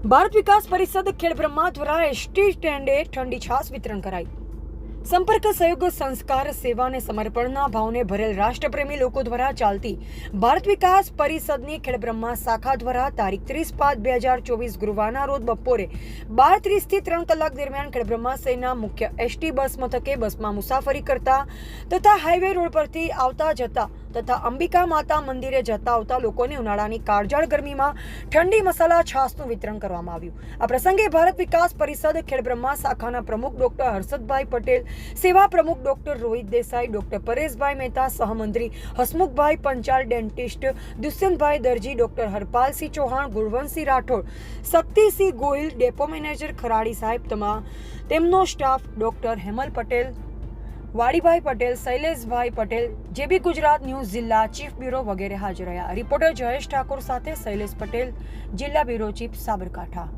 ભારત વિકાસ પરિષદ ખેડબ્રહ્મા દ્વારા એસટી સ્ટેન્ડે ઠંડી છાશ વિતરણ કરાઈ। સંપર્ક સહયોગ સંસ્કાર સેવા અને સમર્પણના ભાવને ભરેલ રાષ્ટ્રપ્રેમી લોકો દ્વારા ચાલતી ભારત વિકાસ પરિષદની ખેડબ્રહ્મા શાખા દ્વારા તારીખ 30/5/2024 ગુરુવારના રોજ બપોરે 12:30 થી 3 કલાક દરમિયાન ખેડબ્રહ્મા શહેરના મુખ્ય એસટી બસ મથકે બસમાં મુસાફરી કરતા તથા હાઈવે રોડ પરથી આવતા જતા તથા અંબિકા માતા મંદિરે જતા આવતા લોકોને ઉનાળાની કાળઝાળ ગરમીમાં ઠંડી મસાલા છાશનું વિતરણ કરવામાં આવ્યું। આ પ્રસંગે ભારત વિકાસ પરિષદ ખેડબ્રહ્મા શાખાના પ્રમુખ ડોક્ટર હર્ષદભાઈ પટેલ, સેવા પ્રમુખ ડોક્ટર રોહિત દેસાઈ, ડોક્ટર પરેશભાઈ મહેતા, સહમંત્રી Hasmukhbhai Panchal, dentist Dushyantbhai Darji, doctor Harpalsinh Chauhan, Gunvantsinh Rathod, Shaktisinh Gohil, depot manager Kharadi સાહેબ, તેમનો staff, doctor Hemal Patel, Vadibhai Patel, Shaileshbhai Patel, JB Gujarat news જિલ્લા ચીફ બ્યુરો વગેરે હાજર રહ્યા। રિપોર્ટર જયેશ ઠાકોર સાથે શૈલેષ પટેલ, જિલ્લા બ્યુરો ચીફ, સાબરકાંઠા।